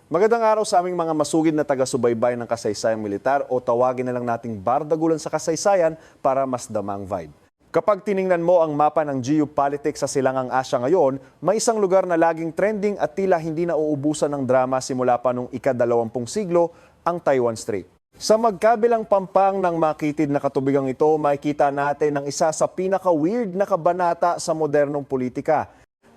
Magandang araw sa aming mga masugid na taga-subaybay ng kasaysayang militar o tawagin na lang nating bardagulan sa kasaysayan para mas damang vibe. Kapag tiningnan mo ang mapa ng geopolitics sa silangang Asya ngayon, may isang lugar na laging trending at tila hindi nauubusan ng drama simula pa noong ika-20 siglo, ang Taiwan Strait. Sa magkabilang pampang ng makitid na katubigang ito, makikita natin ang isa sa pinaka-weird na kabanata sa modernong politika.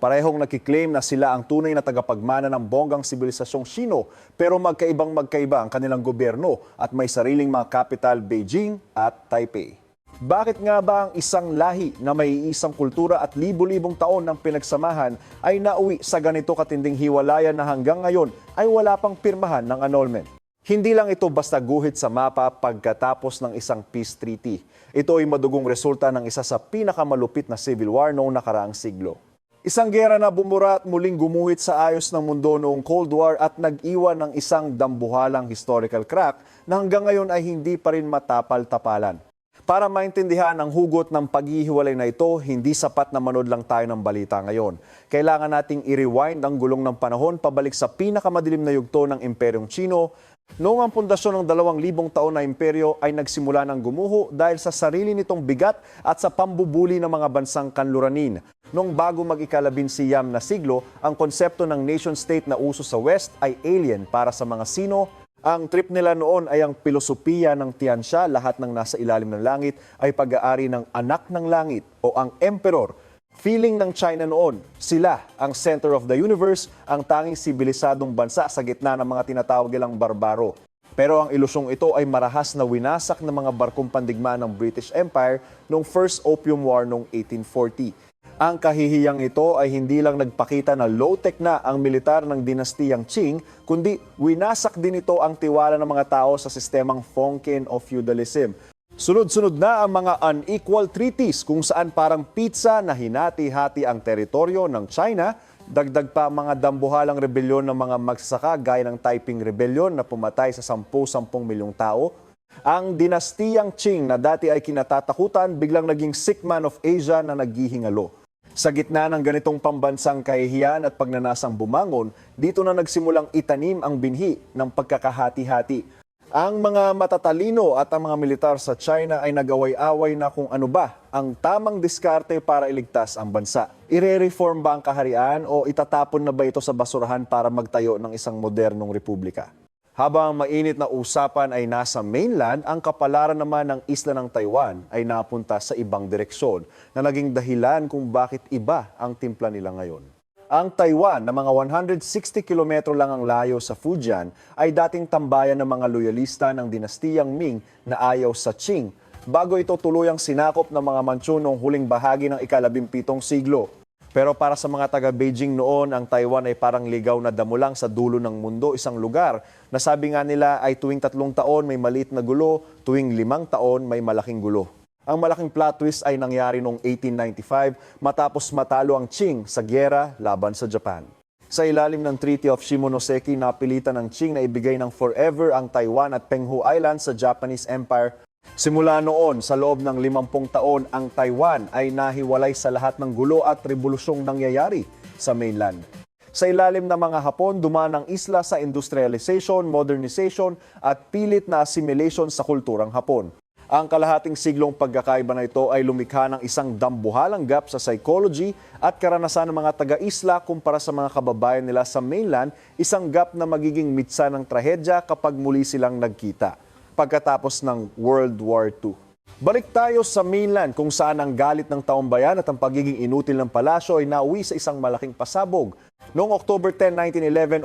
Parehong nagkiklaim na sila ang tunay na tagapagmana ng bonggang sibilisasyong Sino, pero magkaiba ang kanilang gobyerno at may sariling mga capital Beijing at Taipei. Bakit nga ba ang isang lahi na may isang kultura at libu-libong taon ng pinagsamahan ay nauwi sa ganito katinding hiwalayan na hanggang ngayon ay wala pang pirmahan ng annulment? Hindi lang ito basta guhit sa mapa pagkatapos ng isang peace treaty. Ito ay madugong resulta ng isa sa pinakamalupit na civil war noong nakaraang siglo. Isang gera na bumura at muling gumuhit sa ayos ng mundo noong Cold War at nag-iwan ng isang dambuhalang historical crack na hanggang ngayon ay hindi pa rin matapal-tapalan. Para maintindihan ang hugot ng paghihiwalay na ito, hindi sapat na manood lang tayo ng balita ngayon. Kailangan nating i-rewind ang gulong ng panahon pabalik sa pinakamadilim na yugto ng Imperyong Chino, noong ang pundasyon ng 2,000 taon na imperyo ay nagsimula ng gumuho dahil sa sarili nitong bigat at sa pambubuli ng mga bansang kanluranin. Noong bago mag-ika-19 na siglo, ang konsepto ng nation-state na uso sa West ay alien para sa mga Sino. Ang trip nila noon ay ang pilosopiya ng Tianxia, lahat ng nasa ilalim ng langit ay pag-aari ng anak ng langit o ang emperor. Feeling ng China noon, sila ang center of the universe, ang tanging sibilisadong bansa sa gitna ng mga tinatawag nilang barbaro. Pero ang ilusyong ito ay marahas na winasak ng mga barkong pandigma ng British Empire noong First Opium War noong 1840. Ang kahihiyang ito ay hindi lang nagpakita na low-tech na ang militar ng dinastiyang Qing, kundi winasak din ito ang tiwala ng mga tao sa sistemang Fongqian o feudalism. Sunod-sunod na ang mga unequal treaties kung saan parang pizza na hinati-hati ang teritoryo ng China, dagdag pa ang mga dambuhalang rebelyon ng mga magsasaka gaya ng Taiping Rebellion na pumatay sa 10-10 milyong tao. Ang dinastiyang Qing na dati ay kinatatakutan biglang naging sick man of Asia na naghihingalo. Sa gitna ng ganitong pambansang kahihiyan at pagnanasang bumangon, dito na nagsimulang itanim ang binhi ng pagkakahati-hati. Ang mga matatalino at ang mga militar sa China ay nag-away-away na kung ano ba ang tamang diskarte para iligtas ang bansa. Ire-reform ba ang kaharian o itatapon na ba ito sa basurahan para magtayo ng isang modernong republika? Habang mainit na usapan ay nasa mainland, ang kapalaran naman ng isla ng Taiwan ay napunta sa ibang direksyon na naging dahilan kung bakit iba ang timpla nila ngayon. Ang Taiwan, na mga 160 kilometro lang ang layo sa Fujian, ay dating tambayan ng mga loyalista ng dinastiyang Ming na ayaw sa Qing, bago ito tuluyang sinakop ng mga Manchu noong huling bahagi ng ika-17 siglo. Pero para sa mga taga-Beijing noon, ang Taiwan ay parang ligaw na damo lang sa dulo ng mundo, isang lugar na sabi nga nila ay tuwing 3 taon may maliit na gulo, tuwing 5 taon may malaking gulo. Ang malaking plot twist ay nangyari noong 1895 matapos matalo ang Qing sa gyera laban sa Japan. Sa ilalim ng Treaty of Shimonoseki, napilitan ng Qing na ibigay ng forever ang Taiwan at Penghu Islands sa Japanese Empire. Simula noon, sa loob ng 50 taon, ang Taiwan ay nahiwalay sa lahat ng gulo at revolusyong nangyayari sa mainland. Sa ilalim ng mga Hapon, dumaan ang isla sa industrialization, modernization at pilit na assimilation sa kulturang Hapon. Ang kalahating siglong pagkakaiba na ito ay lumikha ng isang dambuhalang gap sa psychology at karanasan ng mga taga-isla kumpara sa mga kababayan nila sa mainland, isang gap na magiging mitsa ng trahedya kapag muli silang nagkita pagkatapos ng World War II. Balik tayo sa mainland kung saan ang galit ng taong bayan at ang pagiging inutil ng palasyo ay nauwi sa isang malaking pasabog. Noong October 10,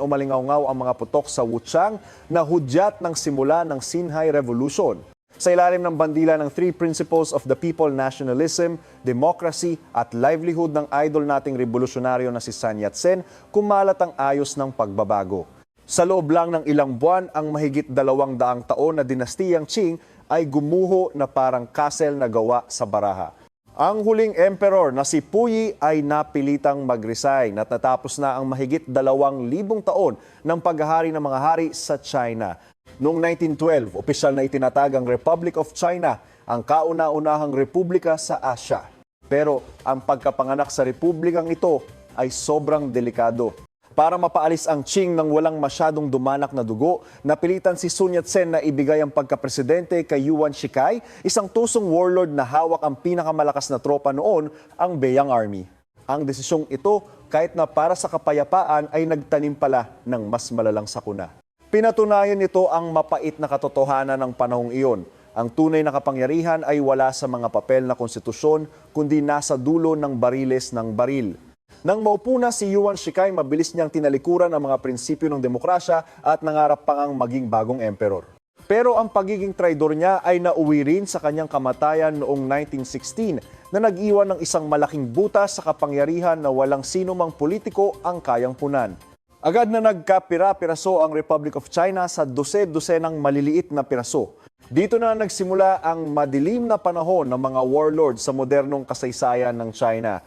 1911, umalingaw-ngaw ang mga putok sa Wuchang na hudyat ng simula ng Xinhai Revolution. Sa ilalim ng bandila ng 3 principles of the people, nationalism, democracy at livelihood ng idol nating revolusyonaryo na si Sun Yat-sen, kumalat ang ayos ng pagbabago. Sa loob lang ng ilang buwan, ang mahigit 200 taon na dinastiyang Qing ay gumuho na parang castle na gawa sa baraha. Ang huling emperor na si Puyi ay napilitang mag-resign at natapos na ang mahigit 2,000 taon ng paghahari ng mga hari sa China. Noong 1912, opisyal na itinatag ang Republic of China, ang kauna-unahang republika sa Asya. Pero ang pagkapanganak sa republikang ito ay sobrang delikado. Para mapaalis ang Qing ng walang masyadong dumanak na dugo, napilitan si Sun Yat-sen na ibigay ang pagkapresidente kay Yuan Shikai, isang tusong warlord na hawak ang pinakamalakas na tropa noon, ang Beiyang Army. Ang desisyong ito, kahit na para sa kapayapaan, ay nagtanim pala ng mas malalang sakuna. Pinatunayan nito ang mapait na katotohanan ng panahong iyon. Ang tunay na kapangyarihan ay wala sa mga papel na konstitusyon, kundi nasa dulo ng bariles ng baril. Nang maupo na si Yuan Shikai, mabilis niyang tinalikuran ang mga prinsipyo ng demokrasya at nangarap pang ang maging bagong emperor. Pero ang pagiging traidor niya ay nauwi rin sa kanyang kamatayan noong 1916 na nag-iwan ng isang malaking butas sa kapangyarihan na walang sino mang politiko ang kayang punan. Agad na nagkapira-piraso ang Republic of China sa dose-dosenang maliliit na piraso. Dito na nagsimula ang madilim na panahon ng mga warlord sa modernong kasaysayan ng China.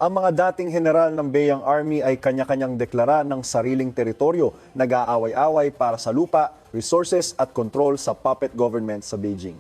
Ang mga dating general ng Beiyang Army ay kanya-kanyang deklara ng sariling teritoryo, nag-aaway-away para sa lupa, resources at control sa puppet government sa Beijing.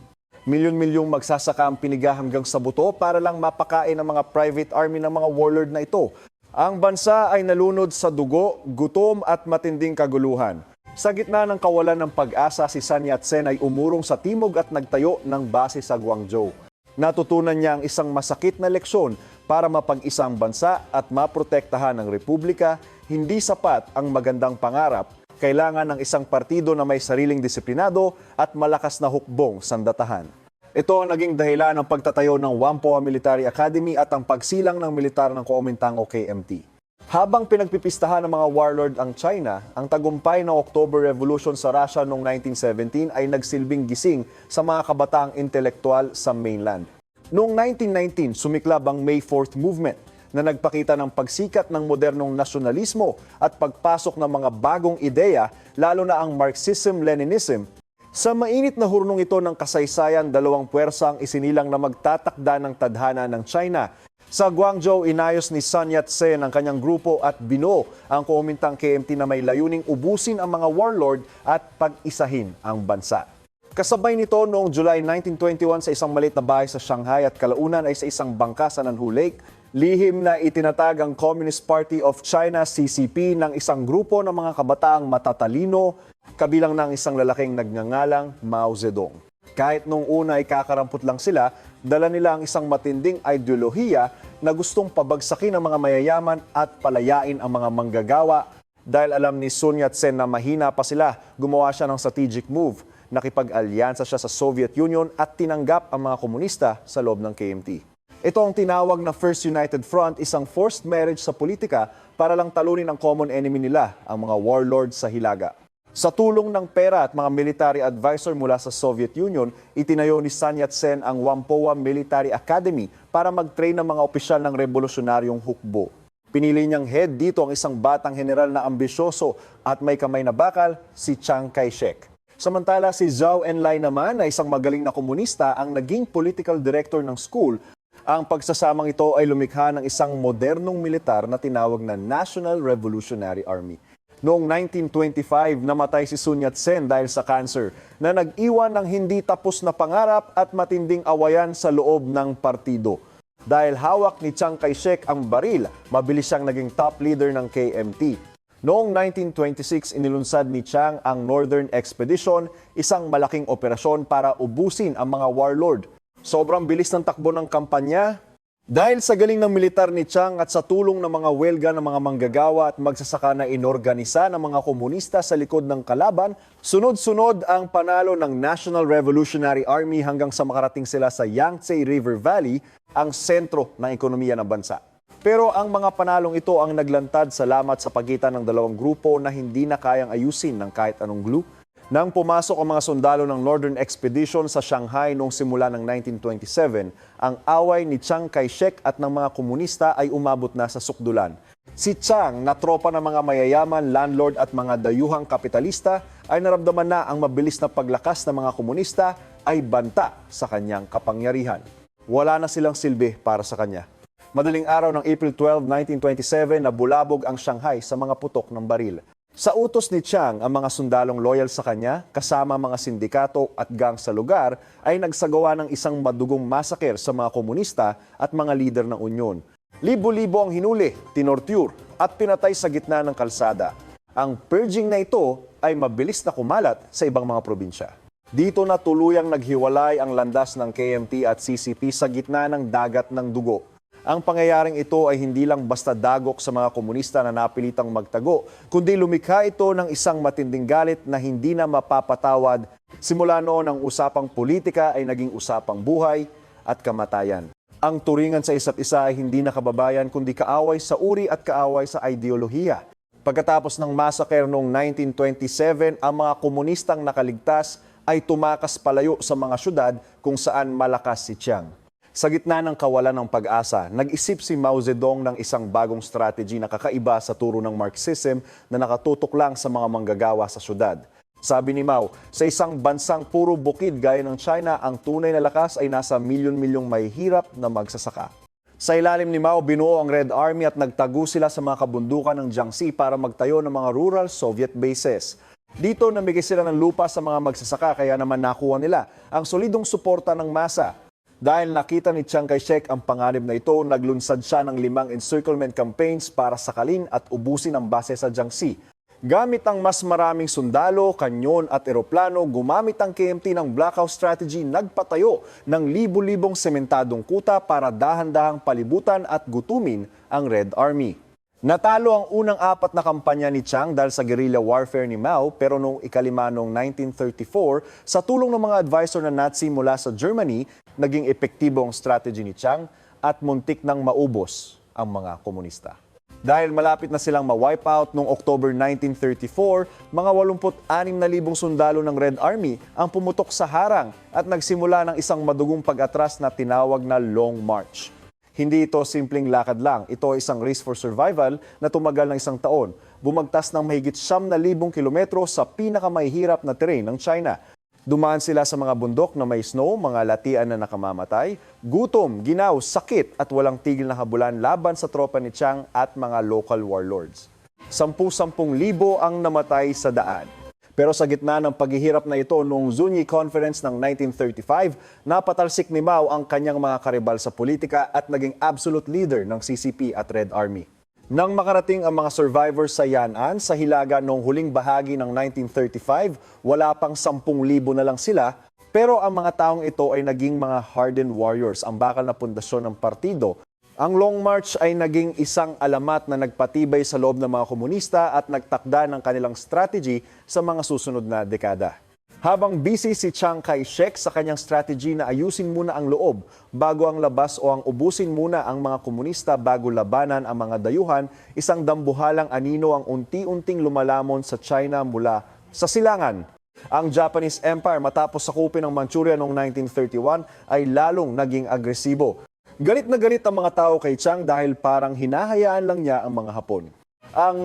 Milyon-milyong magsasaka ang piniga hanggang sa buto para lang mapakain ang mga private army ng mga warlord na ito. Ang bansa ay nalunod sa dugo, gutom at matinding kaguluhan. Sa gitna ng kawalan ng pag-asa, si Sun Yat-sen ay umurong sa timog at nagtayo ng base sa Guangzhou. Natutunan niya ang isang masakit na leksyon para mapag-isang bansa at maprotektahan ng republika. Hindi sapat ang magandang pangarap. Kailangan ng isang partido na may sariling disiplinado at malakas na hukbong sandatahan. Ito ang naging dahilan ng pagtatayo ng Whampoa Military Academy at ang pagsilang ng militar ng Kuomintang o KMT. Habang pinagpipistahan ng mga warlord ang China, ang tagumpay ng October Revolution sa Russia noong 1917 ay nagsilbing gising sa mga kabataang intelektual sa mainland. Noong 1919, sumiklab ang May 4th Movement na nagpakita ng pagsikat ng modernong nasyonalismo at pagpasok ng mga bagong ideya, lalo na ang Marxism-Leninism. Sa mainit na hurnong ito ng kasaysayan, dalawang puwersa ang isinilang na magtatakda ng tadhana ng China. Sa Guangzhou, inayos ni Sun Yat-sen ang kanyang grupo at binuo ang Kuomintang KMT na may layuning ubusin ang mga warlord at pag-isahin ang bansa. Kasabay nito noong July 1921 sa isang maliit na bahay sa Shanghai at kalaunan ay sa isang bangka sa Nanhu Lake, lihim na itinatag ang Communist Party of China CCP ng isang grupo ng mga kabataang matatalino, kabilang ng isang lalaking nagngangalang Mao Zedong. Kahit nung una ay kakarampot lang sila, dala nila ang isang matinding ideolohiya na gustong pabagsakin ang mga mayayaman at palayain ang mga manggagawa. Dahil alam ni Sun Yat-sen na mahina pa sila, gumawa siya ng strategic move. Nakipag-alyansa siya sa Soviet Union at tinanggap ang mga komunista sa loob ng KMT. Ito ang tinawag na First United Front, isang forced marriage sa politika para lang talunin ang common enemy nila, ang mga warlords sa Hilaga. Sa tulong ng pera at mga military advisor mula sa Soviet Union, itinayo ni Sun Yat-sen ang Whampoa Military Academy para mag-train ng mga opisyal ng revolusyonaryong hukbo. Pinili niyang head dito ang isang batang general na ambisyoso at may kamay na bakal, si Chiang Kai-shek. Samantala si Zhou Enlai naman na isang magaling na komunista ang naging political director ng school. Ang pagsasamang ito ay lumikha ng isang modernong militar na tinawag na National Revolutionary Army. Noong 1925, namatay si Sun Yat-sen dahil sa cancer na nag-iwan ng hindi tapos na pangarap at matinding awayan sa loob ng partido. Dahil hawak ni Chiang Kai-shek ang baril, mabilis siyang naging top leader ng KMT. Noong 1926, inilunsad ni Chiang ang Northern Expedition, isang malaking operasyon para ubusin ang mga warlord. Sobrang bilis ng takbo ng kampanya. Dahil sa galing ng militar ni Chiang at sa tulong ng mga welga ng mga manggagawa at magsasaka na inorganisa ng mga komunista sa likod ng kalaban, sunod-sunod ang panalo ng National Revolutionary Army hanggang sa makarating sila sa Yangtze River Valley, ang sentro ng ekonomiya ng bansa. Pero ang mga panalong ito ang naglantad salamat sa pagitan ng dalawang grupo na hindi na kayang ayusin ng kahit anong glue. Nang pumasok ang mga sundalo ng Northern Expedition sa Shanghai noong simula ng 1927, ang away ni Chiang Kai-shek at ng mga komunista ay umabot na sa sukdulan. Si Chiang, na tropa ng mga mayayaman, landlord at mga dayuhang kapitalista, ay naramdaman na ang mabilis na paglakas ng mga komunista ay banta sa kanyang kapangyarihan. Wala na silang silbi para sa kanya. Madaling araw ng April 12, 1927, nabulabog ang Shanghai sa mga putok ng baril. Sa utos ni Chiang, ang mga sundalong loyal sa kanya, kasama mga sindikato at gang sa lugar, ay nagsagawa ng isang madugong masaker sa mga komunista at mga lider ng Unyon. Libo-libo ang hinuli, tinorture at pinatay sa gitna ng kalsada. Ang purging na ito ay mabilis na kumalat sa ibang mga probinsya. Dito na tuluyang naghiwalay ang landas ng KMT at CCP sa gitna ng dagat ng dugo. Ang pangyayaring ito ay hindi lang basta dagok sa mga komunista na napilitang magtago, kundi lumikha ito ng isang matinding galit na hindi na mapapatawad. Simula noon ang usapang politika ay naging usapang buhay at kamatayan. Ang turingan sa isa't isa ay hindi na kababayan kundi kaaway sa uri at kaaway sa ideolohiya. Pagkatapos ng massacre noong 1927, ang mga komunistang nakaligtas ay tumakas palayo sa mga syudad kung saan malakas si Chiang. Sa gitna ng kawalan ng pag-asa, nag-isip si Mao Zedong ng isang bagong strategy na kakaiba sa turo ng Marxism na nakatutok lang sa mga manggagawa sa syudad. Sabi ni Mao, sa isang bansang puro bukid gaya ng China, ang tunay na lakas ay nasa milyon-milyong mahihirap na magsasaka. Sa ilalim ni Mao, binuo ang Red Army at nagtago sila sa mga kabundukan ng Jiangxi para magtayo ng mga rural Soviet bases. Dito namigay sila ng lupa sa mga magsasaka kaya naman nakuha nila ang solidong suporta ng masa. Dahil nakita ni Chiang Kai-shek ang panganib na ito, naglunsad siya ng 5 encirclement campaigns para sakalin at ubusin ang base sa Jiangxi. Gamit ang mas maraming sundalo, kanyon at eroplano, gumamit ang KMT ng blackout strategy, nagpatayo ng libu-libong sementadong kuta para dahan-dahang palibutan at gutumin ang Red Army. Natalo ang unang 4 na kampanya ni Chiang dahil sa guerrilla warfare ni Mao, pero noong ikalima noong 1934, sa tulong ng mga advisor na Nazi mula sa Germany, naging epektibo ang strategy ni Chiang at muntik nang maubos ang mga komunista. Dahil malapit na silang ma-wipe out noong October 1934, mga 86,000 sundalo ng Red Army ang pumutok sa harang at nagsimula ng isang madugong pag-atras na tinawag na Long March. Hindi ito simpleng lakad lang, ito ay isang race for survival na tumagal ng 1 taon. Bumagtas ng mahigit 9,000 kilometro sa pinakamahihirap na terrain ng China. Dumaan sila sa mga bundok na may snow, mga latian na nakamamatay, gutom, ginaw, sakit at walang tigil na habulan laban sa tropa ni Chiang at mga local warlords. 10,000 ang namatay sa daan. Pero sa gitna ng paghihirap na ito noong Zunyi Conference ng 1935, napatalsik ni Mao ang kanyang mga karibal sa politika at naging absolute leader ng CCP at Red Army. Nang makarating ang mga survivors sa Yan'an sa Hilaga noong huling bahagi ng 1935, wala pang 10,000 na lang sila, pero ang mga taong ito ay naging mga hardened warriors, ang bakal na pundasyon ng partido. Ang Long March ay naging isang alamat na nagpatibay sa loob ng mga komunista at nagtakda ng kanilang strategy sa mga susunod na dekada. Habang busy si Chiang Kai-shek sa kanyang strategy na ayusin muna ang loob bago ang labas o ang ubusin muna ang mga komunista bago labanan ang mga dayuhan, isang dambuhalang anino ang unti-unting lumalamon sa China mula sa silangan. Ang Japanese Empire matapos sakupin ng Manchuria noong 1931 ay lalong naging agresibo. Galit na galit ang mga tao kay Chiang dahil parang hinahayaan lang niya ang mga Hapon. Ang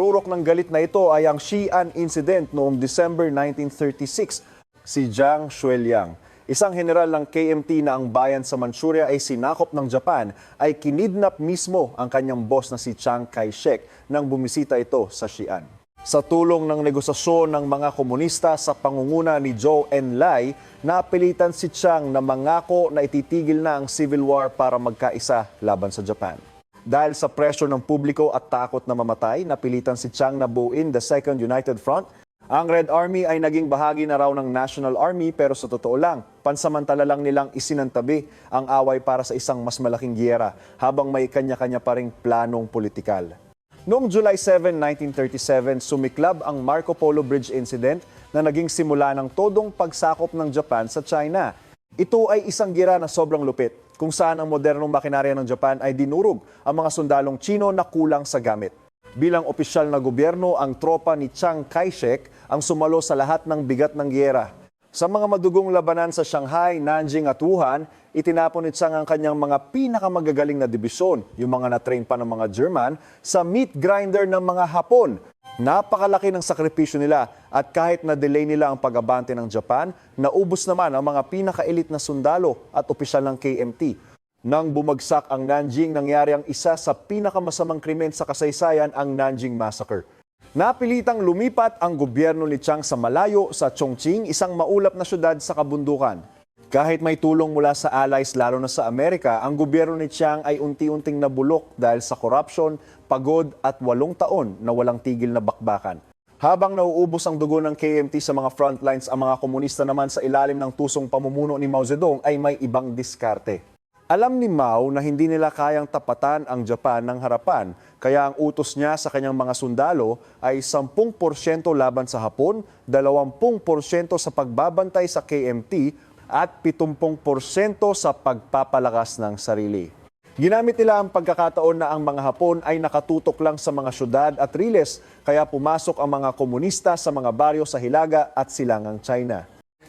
rurok ng galit na ito ay ang Xi'an Incident noong December 1936. Si Jiang Shuiliang, isang general ng KMT na ang bayan sa Manchuria ay sinakop ng Japan, ay kinidnap mismo ang kanyang boss na si Chiang Kai-shek nang bumisita ito sa Xi'an. Sa tulong ng negosasyon ng mga komunista sa pangunguna ni Zhou Enlai, napilitan si Chiang na mangako na ititigil na ang civil war para magkaisa laban sa Japan. Dahil sa pressure ng publiko at takot na mamatay, napilitan si Chiang na buuin the Second United Front. Ang Red Army ay naging bahagi na raw ng National Army pero sa totoo lang, pansamantala lang nilang isinantabi ang away para sa isang mas malaking giyera habang may kanya-kanya pa ring planong politikal. Noong July 7, 1937, sumiklab ang Marco Polo Bridge Incident na naging simula ng todong pagsakop ng Japan sa China. Ito ay isang giyera na sobrang lupit, kung saan ang modernong makinarya ng Japan ay dinurog ang mga sundalong Chino na kulang sa gamit. Bilang opisyal na gobyerno, ang tropa ni Chiang Kai-shek ang sumalo sa lahat ng bigat ng giyera. Sa mga madugong labanan sa Shanghai, Nanjing at Wuhan, itinapon ni Chiang ang kanyang mga pinakamagagaling na dibisyon, yung mga na-train pa ng mga German, sa meat grinder ng mga Hapon. Napakalaki ng sakripisyo nila at kahit na-delay nila ang pag-abante ng Japan, naubos naman ang mga pinaka-elite na sundalo at opisyal ng KMT. Nang bumagsak ang Nanjing, nangyari ang isa sa pinakamasamang krimen sa kasaysayan, ang Nanjing Massacre. Napilitang lumipat ang gobyerno ni Chiang sa malayo sa Chongqing, isang maulap na syudad sa kabundukan. Kahit may tulong mula sa allies lalo na sa Amerika, ang gobyerno ni Chiang ay unti-unting nabulok dahil sa korupsyon, pagod at 8 taon na walang tigil na bakbakan. Habang nauubos ang dugo ng KMT sa mga frontlines, ang mga komunista naman sa ilalim ng tusong pamumuno ni Mao Zedong ay may ibang diskarte. Alam ni Mao na hindi nila kayang tapatan ang Japan ng harapan, kaya ang utos niya sa kanyang mga sundalo ay 10% laban sa Hapon, 20% sa pagbabantay sa KMT at 70% sa pagpapalakas ng sarili. Ginamit nila ang pagkakataon na ang mga Hapon ay nakatutok lang sa mga syudad at riles, kaya pumasok ang mga komunista sa mga baryo sa Hilaga at Silangang China.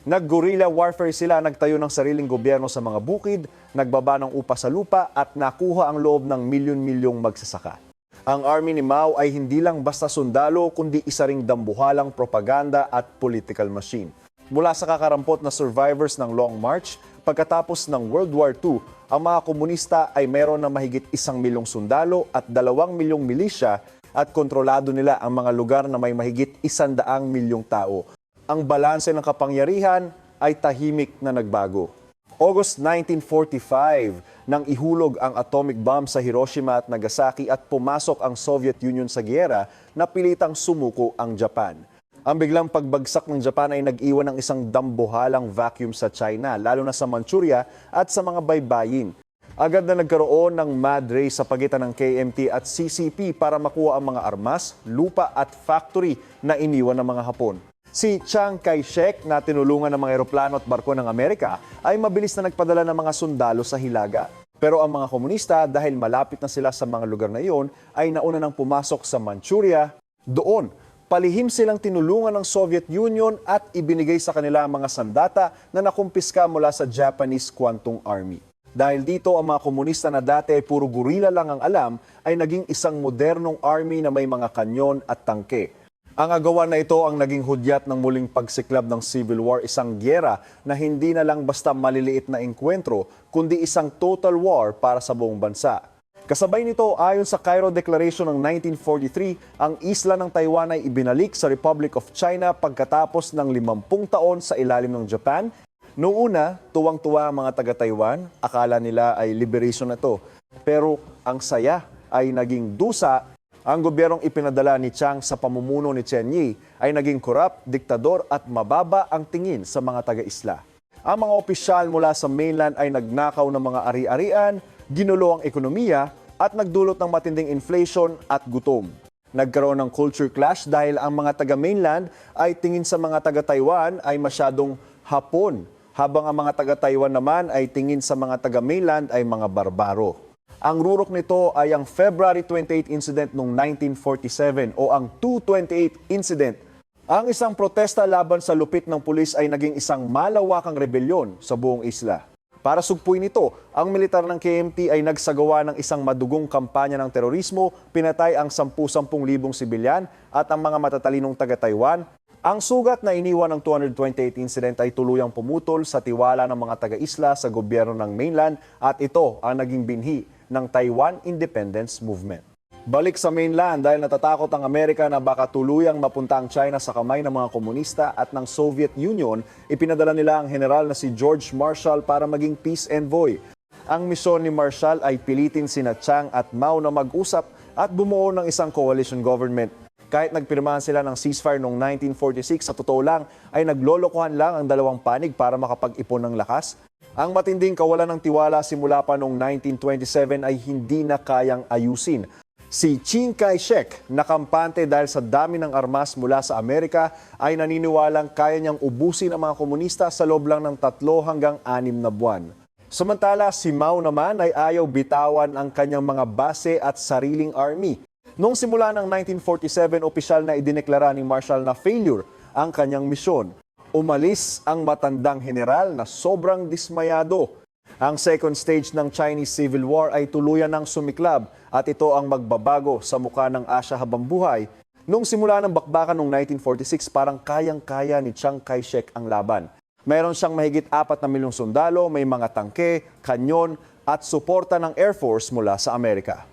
Nag-guerrilla warfare sila, nagtayo ng sariling gobyerno sa mga bukid, nagbaba ng upa sa lupa at nakuha ang loob ng milyon-milyong magsasaka. Ang army ni Mao ay hindi lang basta sundalo kundi isa ring dambuhalang propaganda at political machine. Mula sa kakarampot na survivors ng Long March, pagkatapos ng World War II, ang mga komunista ay meron na mahigit 1,000,000 sundalo at 2,000,000 milisya at kontrolado nila ang mga lugar na may mahigit 100,000,000 tao. Ang balanse ng kapangyarihan ay tahimik na nagbago. August 1945, nang ihulog ang atomic bomb sa Hiroshima at Nagasaki at pumasok ang Soviet Union sa giyera, napilitang sumuko ang Japan. Ang biglang pagbagsak ng Japan ay nag-iwan ng isang dambuhalang vacuum sa China, lalo na sa Manchuria at sa mga baybayin. Agad na nagkaroon ng mad race sa pagitan ng KMT at CCP para makuha ang mga armas, lupa at factory na iniwan ng mga Hapon. Si Chiang Kai-shek, na tinulungan ng mga eroplano at barko ng Amerika, ay mabilis na nagpadala ng mga sundalo sa Hilaga. Pero ang mga komunista, dahil malapit na sila sa mga lugar na iyon, ay nauna nang pumasok sa Manchuria. Doon, palihim silang tinulungan ng Soviet Union at ibinigay sa kanila ang mga sandata na nakumpiska mula sa Japanese Kwantung Army. Dahil dito, ang mga komunista na dati ay puro gurila lang ang alam, ay naging isang modernong army na may mga kanyon at tangke. Ang agawan na ito ang naging hudyat ng muling pagsiklab ng Civil War, isang giyera na hindi na lang basta maliliit na engkwentro, kundi isang total war para sa buong bansa. Kasabay nito, ayon sa Cairo Declaration ng 1943, ang isla ng Taiwan ay ibinalik sa Republic of China pagkatapos ng 50 taon sa ilalim ng Japan. Noong una, tuwang-tuwa ang mga taga-Taiwan, akala nila ay liberation na to. Pero ang saya ay naging dusa. Ang gobyernong ipinadala ni Chiang sa pamumuno ni Chen Yi ay naging korap, diktador at mababa ang tingin sa mga taga-isla. Ang mga opisyal mula sa mainland ay nagnakaw ng mga ari-arian, ginulo ang ekonomiya at nagdulot ng matinding inflation at gutom. Nagkaroon ng culture clash dahil ang mga taga-mainland ay tingin sa mga taga-Taiwan ay masyadong Hapon, habang ang mga taga-Taiwan naman ay tingin sa mga taga-mainland ay mga barbaro. Ang rurok nito ay ang February 28 incident noong 1947 o ang 228 incident. Ang isang protesta laban sa lupit ng pulis ay naging isang malawakang rebelyon sa buong isla. Para sugpuin ito, ang militar ng KMT ay nagsagawa ng isang madugong kampanya ng terorismo, pinatay ang 10,000 sibilyan at ang mga matatalinong taga-Taiwan. Ang sugat na iniwan ng 228 incident ay tuluyang pumutol sa tiwala ng mga taga-isla sa gobyerno ng mainland at ito ang naging binhi ng Taiwan Independence Movement. Balik sa mainland dahil natatakot ang Amerika na baka tuluyang mapunta ang China sa kamay ng mga komunista at ng Soviet Union, ipinadala nila ang general na si George Marshall para maging peace envoy. Ang misyon ni Marshall ay pilitin sina Chiang at Mao na mag-usap at bumuo ng isang coalition government. Kahit nagpirmahan sila ng ceasefire noong 1946, sa totoo lang ay naglolokohan lang ang dalawang panig para makapag-ipon ng lakas. Ang matinding kawalan ng tiwala simula pa noong 1927 ay hindi na kayang ayusin. Si Chiang Kai-shek, na kampante dahil sa dami ng armas mula sa Amerika, ay naniniwalang kaya niyang ubusin ang mga komunista sa loob lang ng 3 hanggang 6 na buwan. Samantala, si Mao naman ay ayaw bitawan ang kanyang mga base at sariling army. Noong simula ng 1947, opisyal na idineklara ni Marshall na failure ang kanyang misyon. Umalis ang matandang general na sobrang dismayado. Ang second stage ng Chinese Civil War ay tuluyan ng sumiklab at ito ang magbabago sa mukha ng Asya habang buhay. Noong simula ng bakbakan noong 1946, parang kayang-kaya ni Chiang Kai-shek ang laban. Mayroon siyang mahigit 4 na milyong sundalo, may mga tangke, kanyon at suporta ng Air Force mula sa Amerika.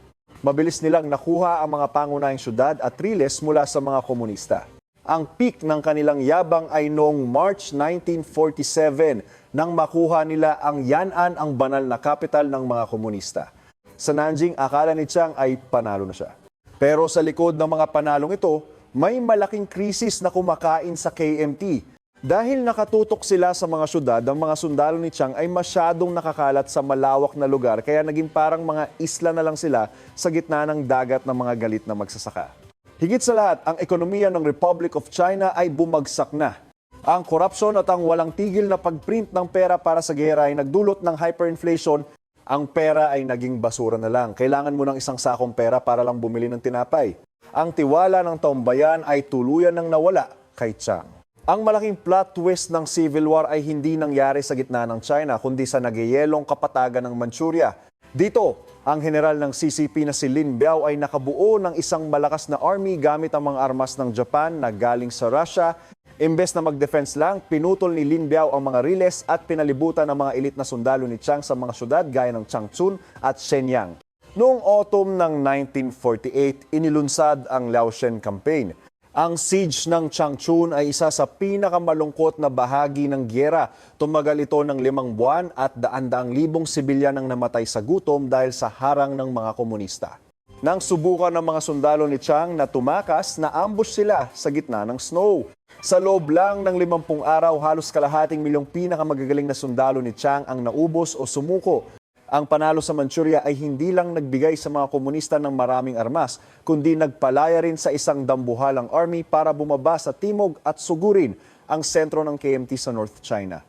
Mabilis nilang nakuha ang mga pangunahing syudad at riles mula sa mga komunista. Ang peak ng kanilang yabang ay noong March 1947 nang makuha nila ang Yan'an, ang banal na kapital ng mga komunista. Sa Nanjing, akala ni Chiang ay panalo na siya. Pero sa likod ng mga panalong ito, may malaking krisis na kumakain sa KMT. Dahil nakatutok sila sa mga syudad, ang mga sundalo ni Chiang ay masyadong nakakalat sa malawak na lugar kaya naging parang mga isla na lang sila sa gitna ng dagat ng mga galit na magsasaka. Higit sa lahat, ang ekonomiya ng Republic of China ay bumagsak na. Ang korupsyon at ang walang tigil na pagprint ng pera para sa gera ay nagdulot ng hyperinflation. Ang pera ay naging basura na lang. Kailangan mo ng isang sakong pera para lang bumili ng tinapay. Ang tiwala ng taong bayan ay tuluyan ng nawala kay Chiang. Ang malaking plot twist ng Civil War ay hindi nangyari sa gitna ng China kundi sa nagyayelong kapatagan ng Manchuria. Dito, ang general ng CCP na si Lin Biao ay nakabuo ng isang malakas na army gamit ang mga armas ng Japan na galing sa Russia. Imbes na mag-defense lang, pinutol ni Lin Biao ang mga riles at pinalibutan ang mga elite na sundalo ni Chiang sa mga syudad gaya ng Changchun at Shenyang. Noong autumn ng 1948, inilunsad ang Liaoshen Campaign. Ang siege ng Changchun ay isa sa pinakamalungkot na bahagi ng giyera. Tumagal ito ng 5 buwan at daan-daang libong sibilyan ang namatay sa gutom dahil sa harang ng mga komunista. Nang subukan ng mga sundalo ni Chiang na tumakas, na-ambush sila sa gitna ng snow. Sa loob lang ng 50 araw, halos kalahating milyong pinakamagagaling na sundalo ni Chiang ang naubos o sumuko. Ang panalo sa Manchuria ay hindi lang nagbigay sa mga komunista ng maraming armas, kundi nagpalaya rin sa isang dambuhalang army para bumaba sa timog at sugurin ang sentro ng KMT sa North China.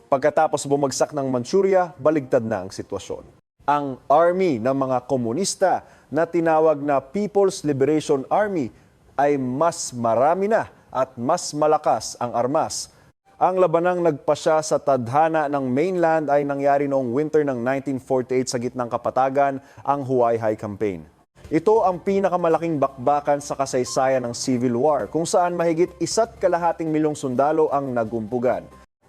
Pagkatapos bumagsak ng Manchuria, baligtad na ang sitwasyon. Ang army ng mga komunista na tinawag na People's Liberation Army ay mas marami na at mas malakas ang armas. Ang labanang nagpasya sa tadhana ng mainland ay nangyari noong winter ng 1948 sa gitnang kapatagan, ang Huaihai Campaign. Ito ang pinakamalaking bakbakan sa kasaysayan ng Civil War, kung saan mahigit 1.2 milyong sundalo ang nagumpugan.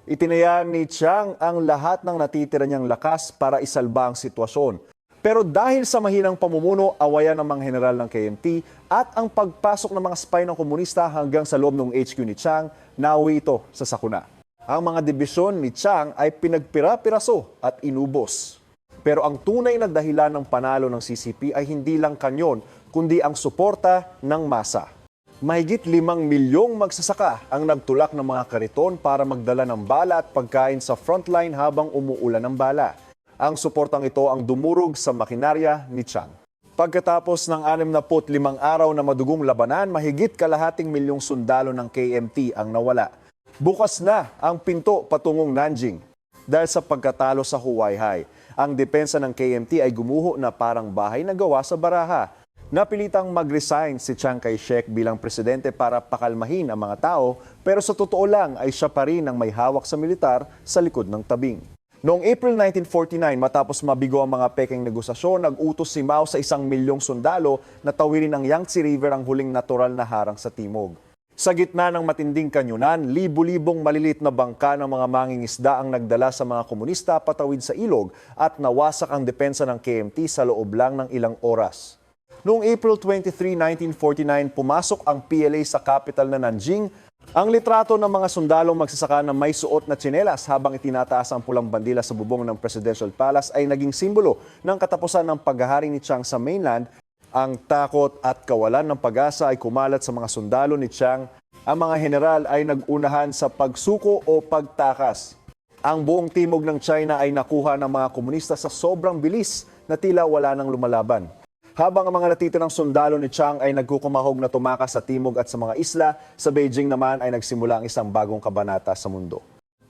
Itinaya ni Chiang ang lahat ng natitira niyang lakas para isalba ang sitwasyon. Pero dahil sa mahinang pamumuno, awayan ng mga general ng KMT at ang pagpasok ng mga spy ng komunista hanggang sa loob ng HQ ni Chiang, nauwi ito sa sakuna. Ang mga dibisyon ni Chiang ay pinagpira-piraso at inubos. Pero ang tunay na dahilan ng panalo ng CCP ay hindi lang kanyon, kundi ang suporta ng masa. Mahigit 5 milyong magsasaka ang nagtulak ng mga kariton para magdala ng bala at pagkain sa frontline habang umuulan ng bala. Ang suportang ito ang dumurog sa makinarya ni Chiang. Pagkatapos ng 65 araw na madugong labanan, mahigit kalahating milyong sundalo ng KMT ang nawala. Bukas na ang pinto patungong Nanjing. Dahil sa pagkatalo sa Huaihai, ang depensa ng KMT ay gumuho na parang bahay na gawa sa baraha. Napilitang mag-resign si Chiang Kai-shek bilang presidente para pakalmahin ang mga tao, pero sa totoo lang ay siya pa rin ang may hawak sa militar sa likod ng tabing. Noong April 1949, matapos mabigo ang mga Peking negosasyon, nag-utos si Mao sa 1 milyong sundalo na tawirin ang Yangtze River, ang huling natural na harang sa timog. Sa gitna ng matinding kanyunan, libu-libong malilit na bangka ng mga mangingisda ang nagdala sa mga komunista patawid sa ilog at nawasak ang depensa ng KMT sa loob lang ng ilang oras. Noong April 23, 1949, pumasok ang PLA sa capital na Nanjing. Ang litrato ng mga sundalong magsasaka na may suot na tsinelas habang itinataas ang pulang bandila sa bubong ng Presidential Palace ay naging simbolo ng katapusan ng paghahari ni Chiang sa mainland. Ang takot at kawalan ng pag-asa ay kumalat sa mga sundalo ni Chiang. Ang mga general ay nag-unahan sa pagsuko o pagtakas. Ang buong timog ng China ay nakuha ng mga komunista sa sobrang bilis na tila wala nang lumalaban. Habang ang mga natitirang sundalo ni Chiang ay nagkukumahog na tumakas sa timog at sa mga isla, sa Beijing naman ay nagsimula ang isang bagong kabanata sa mundo.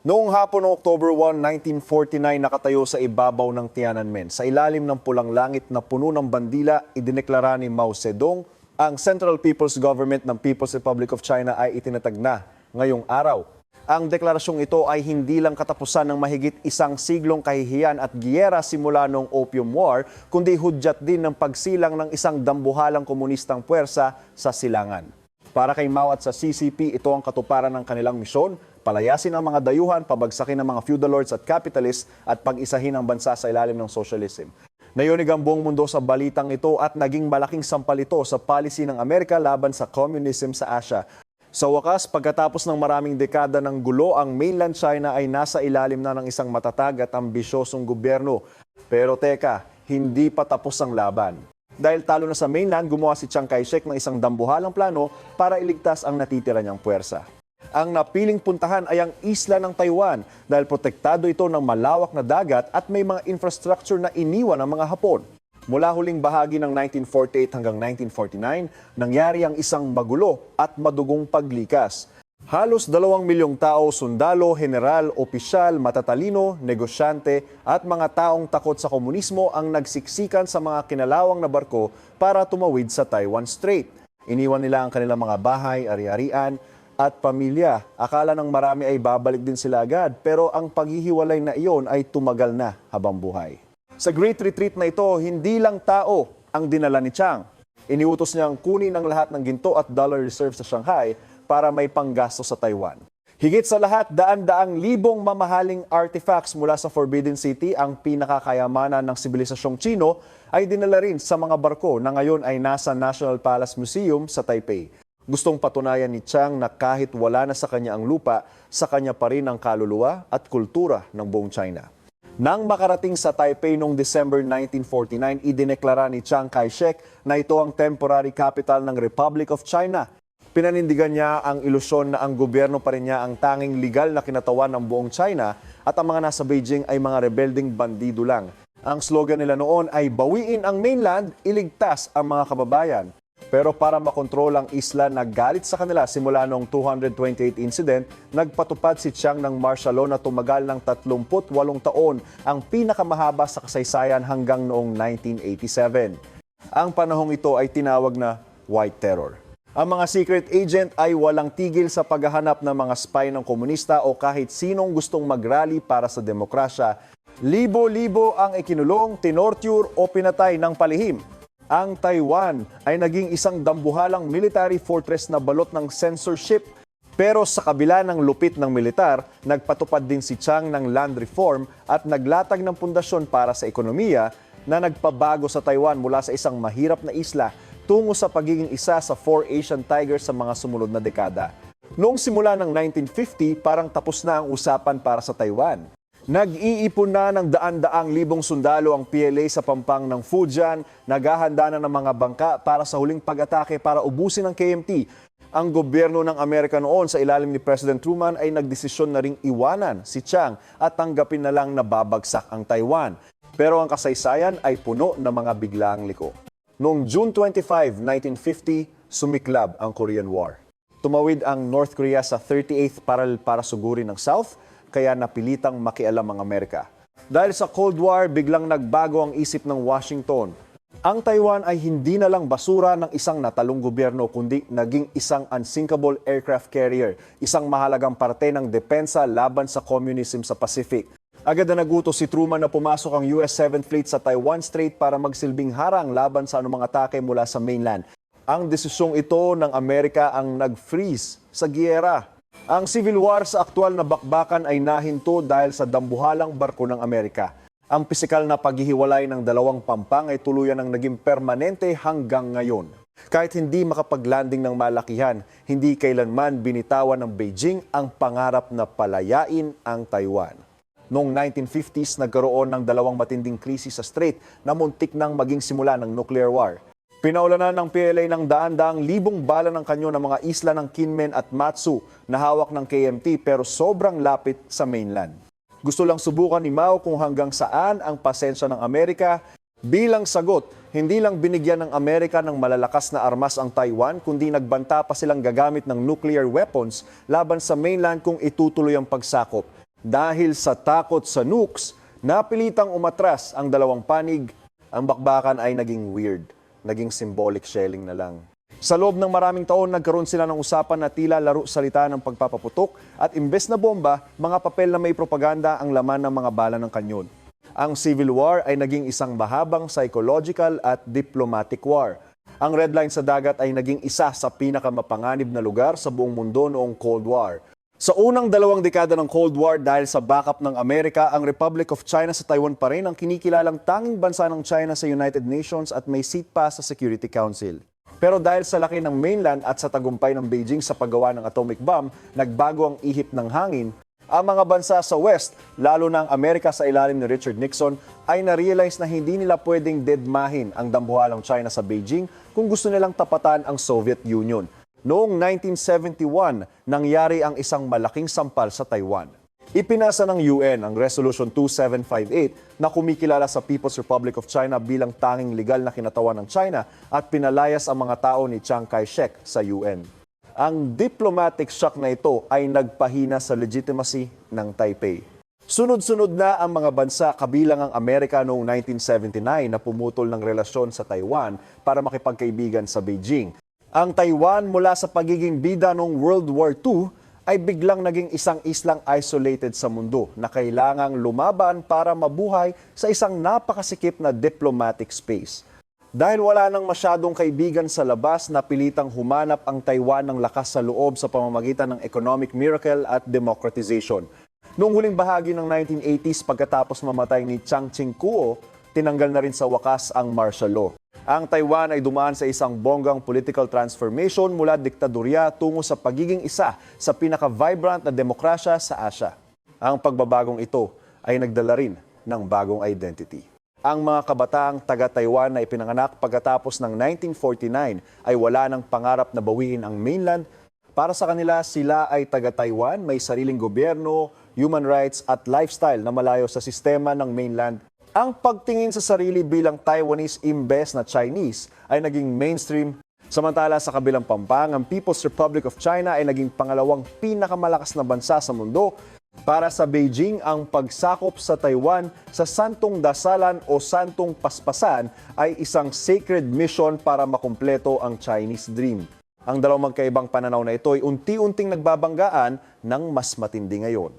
Noong hapon ng October 1, 1949, nakatayo sa ibabaw ng Tiananmen, sa ilalim ng pulang langit na puno ng bandila, idineklara ni Mao Zedong ang Central People's Government ng People's Republic of China ay itinatag na ngayong araw. Ang deklarasyong ito ay hindi lang katapusan ng mahigit 1 siglong kahihiyan at giyera simula noong Opium War, kundi hudyat din ng pagsilang ng isang dambuhalang komunistang puwersa sa silangan. Para kay Mao at sa CCP, ito ang katuparan ng kanilang misyon, palayasin ang mga dayuhan, pabagsakin ang mga feudal lords at capitalists at pag-isahin ang bansa sa ilalim ng socialism. Nayunig ang buong mundo sa balitang ito at naging malaking sampal ito sa policy ng Amerika laban sa communism sa Asia. Sa wakas, pagkatapos ng maraming dekada ng gulo, ang mainland China ay nasa ilalim na ng isang matatag at ambisyosong gobyerno. Pero teka, hindi pa tapos ang laban. Dahil talo na sa mainland, gumawa si Chiang Kai-shek ng isang dambuhalang plano para iligtas ang natitira niyang puwersa. Ang napiling puntahan ay ang isla ng Taiwan dahil protektado ito ng malawak na dagat at may mga infrastructure na iniwan ng mga Hapon. Mula huling bahagi ng 1948 hanggang 1949, nangyari ang isang magulo at madugong paglikas. Halos 2 milyong tao, sundalo, general, opisyal, matatalino, negosyante at mga taong takot sa komunismo ang nagsiksikan sa mga kinalawang na barko para tumawid sa Taiwan Strait. Iniwan nila ang kanilang mga bahay, ari-arian at pamilya. Akala ng marami ay babalik din sila agad, pero ang paghihiwalay na iyon ay tumagal na habang buhay. Sa Great Retreat na ito, hindi lang tao ang dinala ni Chiang. Iniutos niyang kunin ang lahat ng ginto at dollar reserve sa Shanghai para may panggasto sa Taiwan. Higit sa lahat, daan-daang libong mamahaling artifacts mula sa Forbidden City, ang pinakakayamanan ng sibilisasyong Chino, ay dinala rin sa mga barko na ngayon ay nasa National Palace Museum sa Taipei. Gustong patunayan ni Chiang na kahit wala na sa kanya ang lupa, sa kanya pa rin ang kaluluwa at kultura ng buong China. Nang makarating sa Taipei noong December 1949, idineklara ni Chiang Kai-shek na ito ang temporary capital ng Republic of China. Pinanindigan niya ang ilusyon na ang gobyerno pa rin niya ang tanging legal na kinatawan ng buong China at ang mga nasa Beijing ay mga rebelding bandido lang. Ang slogan nila noon ay bawiin ang mainland, iligtas ang mga kababayan. Pero para makontrol ang isla na galit sa kanila simula noong 228 incident, nagpatupad si Chiang ng martial law na tumagal ng 38 taon, ang pinakamahaba sa kasaysayan hanggang noong 1987. Ang panahong ito ay tinawag na White Terror. Ang mga secret agent ay walang tigil sa paghahanap ng mga spy ng komunista o kahit sinong gustong mag-rally para sa demokrasya. Libo-libo ang ikinulong, tinorture o pinatay ng palihim. Ang Taiwan ay naging isang dambuhalang military fortress na balot ng censorship. Pero sa kabila ng lupit ng militar, nagpatupad din si Chiang ng land reform at naglatag ng pundasyon para sa ekonomiya na nagpabago sa Taiwan mula sa isang mahirap na isla tungo sa pagiging isa sa 4 Asian tigers sa mga sumunod na dekada. Noong simula ng 1950, parang tapos na ang usapan para sa Taiwan. Nag-iipon na ng daan-daang libong sundalo ang PLA sa pampang ng Fujian, naghahanda na ng mga bangka para sa huling pag-atake para ubusin ang KMT. Ang gobyerno ng Amerika noon sa ilalim ni President Truman ay nagdesisyon na ring iwanan si Chiang at tanggapin na lang na babagsak ang Taiwan. Pero ang kasaysayan ay puno ng mga biglaang liko. Noong June 25, 1950, sumiklab ang Korean War. Tumawid ang North Korea sa 38th parallel para sugurin ng South, kaya napilitang makialam ang Amerika. Dahil sa Cold War, biglang nagbago ang isip ng Washington. Ang Taiwan ay hindi na lang basura ng isang natalong gobyerno, kundi naging isang unsinkable aircraft carrier, isang mahalagang parte ng depensa laban sa communism sa Pacific. Agad na nagutos si Truman na pumasok ang US 7th Fleet sa Taiwan Strait para magsilbing harang laban sa anumang atake mula sa mainland. Ang desisyong ito ng Amerika ang nag-freeze sa giyera. Ang Civil War sa aktual na bakbakan ay nahinto dahil sa dambuhalang barko ng Amerika. Ang pisikal na paghihiwalay ng dalawang pampang ay tuluyan ng naging permanente hanggang ngayon. Kahit hindi makapaglanding ng malakihan, hindi kailanman binitawan ng Beijing ang pangarap na palayain ang Taiwan. Noong 1950s, nagkaroon ng dalawang matinding krisis sa Strait na muntik nang maging simula ng nuclear war. Pinaulanan ng PLA ng daan-daang libong bala ng kanyo ng mga isla ng Kinmen at Matsu na hawak ng KMT pero sobrang lapit sa mainland. Gusto lang subukan ni Mao kung hanggang saan ang pasensya ng Amerika. Bilang sagot, hindi lang binigyan ng Amerika ng malalakas na armas ang Taiwan, kundi nagbanta pa silang gagamit ng nuclear weapons laban sa mainland kung itutuloy ang pagsakop. Dahil sa takot sa nukes, napilitang umatras ang dalawang panig. Ang bakbakan ay naging weird. Naging symbolic shelling na lang. Sa loob ng maraming taon, nagkaroon sila ng usapan na tila laro salita ng pagpapaputok at imbes na bomba, mga papel na may propaganda ang laman ng mga bala ng kanyon. Ang Civil War ay naging isang mahabang psychological at diplomatic war. Ang red line sa dagat ay naging isa sa pinakamapanganib na lugar sa buong mundo noong Cold War. Sa unang 2 dekada ng Cold War, dahil sa backup ng Amerika, ang Republic of China sa Taiwan pa rin ang kinikilalang tanging bansa ng China sa United Nations at may seat pa sa Security Council. Pero dahil sa laki ng mainland at sa tagumpay ng Beijing sa paggawa ng atomic bomb, nagbago ang ihip ng hangin. Ang mga bansa sa West, lalo na ang Amerika sa ilalim ni Richard Nixon, ay na-realize na hindi nila pwedeng dedmahin ang dambuhalang China sa Beijing kung gusto nilang tapatan ang Soviet Union. Noong 1971, nangyari ang isang malaking sampal sa Taiwan. Ipinasa ng UN ang Resolution 2758 na kumikilala sa People's Republic of China bilang tanging legal na kinatawan ng China at pinalayas ang mga tao ni Chiang Kai-shek sa UN. Ang diplomatic shock na ito ay nagpahina sa legitimacy ng Taipei. Sunod-sunod na ang mga bansa kabilang ang Amerika noong 1979 na pumutol ng relasyon sa Taiwan para makipagkaibigan sa Beijing. Ang Taiwan mula sa pagiging bida noong World War II ay biglang naging isang islang isolated sa mundo na kailangang lumaban para mabuhay sa isang napakasikip na diplomatic space. Dahil wala nang masyadong kaibigan sa labas, napilitang humanap ang Taiwan ng lakas sa loob sa pamamagitan ng economic miracle at democratization. Noong huling bahagi ng 1980s, pagkatapos mamatay ni Chiang Ching-kuo, tinanggal na rin sa wakas ang martial law. Ang Taiwan ay dumaan sa isang bonggang political transformation mula diktadorya tungo sa pagiging isa sa pinaka-vibrant na demokrasya sa Asia. Ang pagbabagong ito ay nagdala rin ng bagong identity. Ang mga kabataang taga-Taiwan na ipinanganak pagkatapos ng 1949 ay wala ng pangarap na bawiin ang mainland. Para sa kanila, sila ay taga-Taiwan, may sariling gobyerno, human rights at lifestyle na malayo sa sistema ng mainland. Ang pagtingin sa sarili bilang Taiwanese imbes na Chinese ay naging mainstream. Samantala sa kabilang pampang, ang People's Republic of China ay naging pangalawang pinakamalakas na bansa sa mundo. Para sa Beijing, ang pagsakop sa Taiwan sa Santong Dasalan o Santong Paspasan ay isang sacred mission para makumpleto ang Chinese dream. Ang dalawang magkaibang pananaw na ito ay unti-unting nagbabanggaan ng mas matindi ngayon.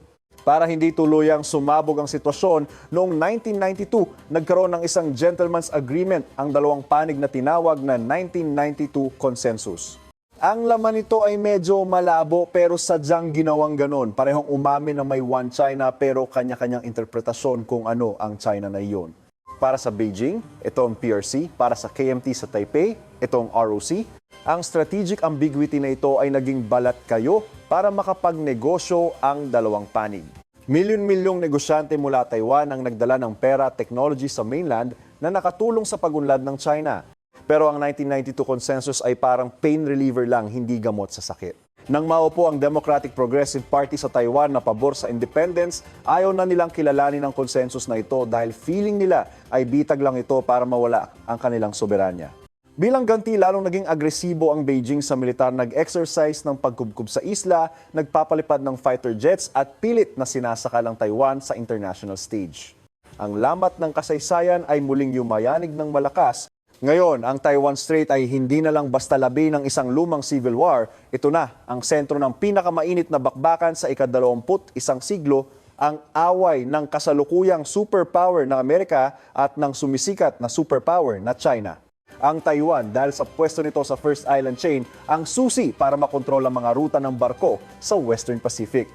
Para hindi tuluyang sumabog ang sitwasyon, noong 1992, nagkaroon ng isang gentleman's agreement ang dalawang panig na tinawag na 1992 Consensus. Ang laman nito ay medyo malabo pero sadyang ginawang ganon. Parehong umamin na may one China pero kanya-kanyang interpretasyon kung ano ang China na iyon. Para sa Beijing, ito ang PRC. Para sa KMT sa Taipei, ito ang ROC. Ang strategic ambiguity na ito ay naging balat kayo para makapagnegosyo ang dalawang panig. Milyon-milyong negosyante mula Taiwan ang nagdala ng pera at technology sa mainland na nakatulong sa pagunlad ng China. Pero ang 1992 Consensus ay parang pain reliever lang, hindi gamot sa sakit. Nang maupo ang Democratic Progressive Party sa Taiwan na pabor sa independence, ayaw na nilang kilalanin ang consensus na ito dahil feeling nila ay bitag lang ito para mawala ang kanilang soberanya. Bilang ganti, lalong naging agresibo ang Beijing sa militar, nag-exercise ng pagkubkub sa isla, nagpapalipad ng fighter jets at pilit na sinasakal ang Taiwan sa international stage. Ang lamat ng kasaysayan ay muling yumayanig ng malakas. Ngayon, ang Taiwan Strait ay hindi na lang basta labi ng isang lumang civil war. Ito na ang sentro ng pinakamainit na bakbakan sa ika-21 siglo, ang away ng kasalukuyang superpower ng Amerika at ng sumisikat na superpower na China. Ang Taiwan, dahil sa pwesto nito sa First Island Chain, ang susi para makontrol ang mga ruta ng barko sa Western Pacific.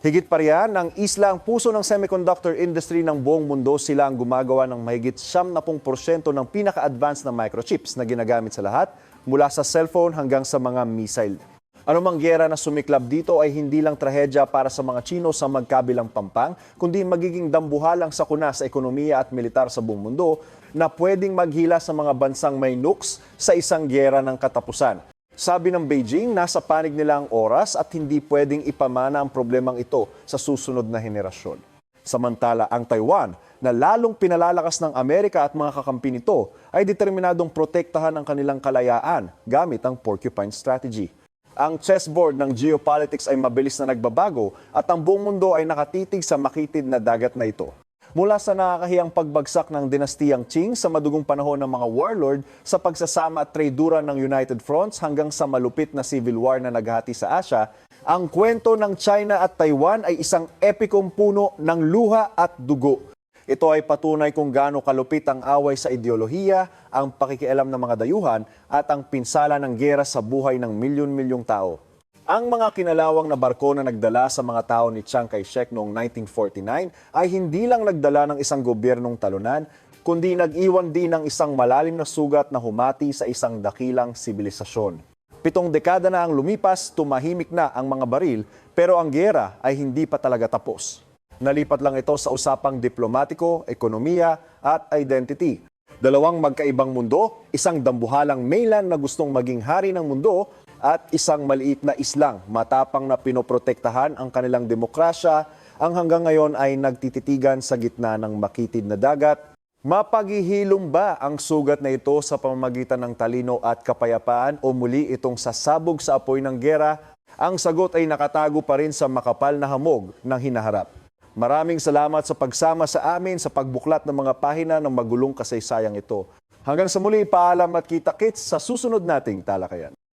Higit pa riyan, ang isla ang puso ng semiconductor industry ng buong mundo. Sila ang gumagawa ng mahigit 70% ng pinaka-advanced na microchips na ginagamit sa lahat, mula sa cellphone hanggang sa mga missile. Anumang giyera na sumiklab dito ay hindi lang trahedya para sa mga Chino sa magkabilang pampang, kundi magiging dambuhalang sakuna sa ekonomiya at militar sa buong mundo na pwedeng maghila sa mga bansang may nukes sa isang giyera ng katapusan. Sabi ng Beijing, nasa panig nila ang oras at hindi pwedeng ipamana ang problemang ito sa susunod na henerasyon. Samantala, ang Taiwan, na lalong pinalalakas ng Amerika at mga kakampi nito, ay determinadong protektahan ang kanilang kalayaan gamit ang porcupine strategy. Ang chessboard ng geopolitics ay mabilis na nagbabago at ang buong mundo ay nakatitig sa makitid na dagat na ito. Mula sa nakakahiyang pagbagsak ng dinastiyang Qing sa madugong panahon ng mga warlord, sa pagsasama at traidura ng United Fronts hanggang sa malupit na civil war na naghati sa Asia, ang kwento ng China at Taiwan ay isang epikong puno ng luha at dugo. Ito ay patunay kung gaano kalupit ang away sa ideolohiya, ang pakikialam ng mga dayuhan at ang pinsala ng giyera sa buhay ng milyon-milyong tao. Ang mga kinalawang na barko na nagdala sa mga tao ni Chiang Kai-shek noong 1949 ay hindi lang nagdala ng isang gobyernong talunan, kundi nag-iwan din ng isang malalim na sugat na humati sa isang dakilang sibilisasyon. 7 dekada na ang lumipas, tumahimik na ang mga baril, pero ang giyera ay hindi pa talaga tapos. Nalipat lang ito sa usapang diplomatiko, ekonomiya at identity. Dalawang magkaibang mundo, isang dambuhalang mainland na gustong maging hari ng mundo at isang maliit na islang matapang na pinoprotektahan ang kanilang demokrasya ang hanggang ngayon ay nagtititigan sa gitna ng makitid na dagat. Mapaghihilom ba ang sugat na ito sa pamamagitan ng talino at kapayapaan o muli itong sasabog sa apoy ng giyera? Ang sagot ay nakatago pa rin sa makapal na hamog ng hinaharap. Maraming salamat sa pagsama sa amin sa pagbuklat ng mga pahina ng magulong kasaysayang ito. Hanggang sa muli, paalam at kita-kits sa susunod nating talakayan.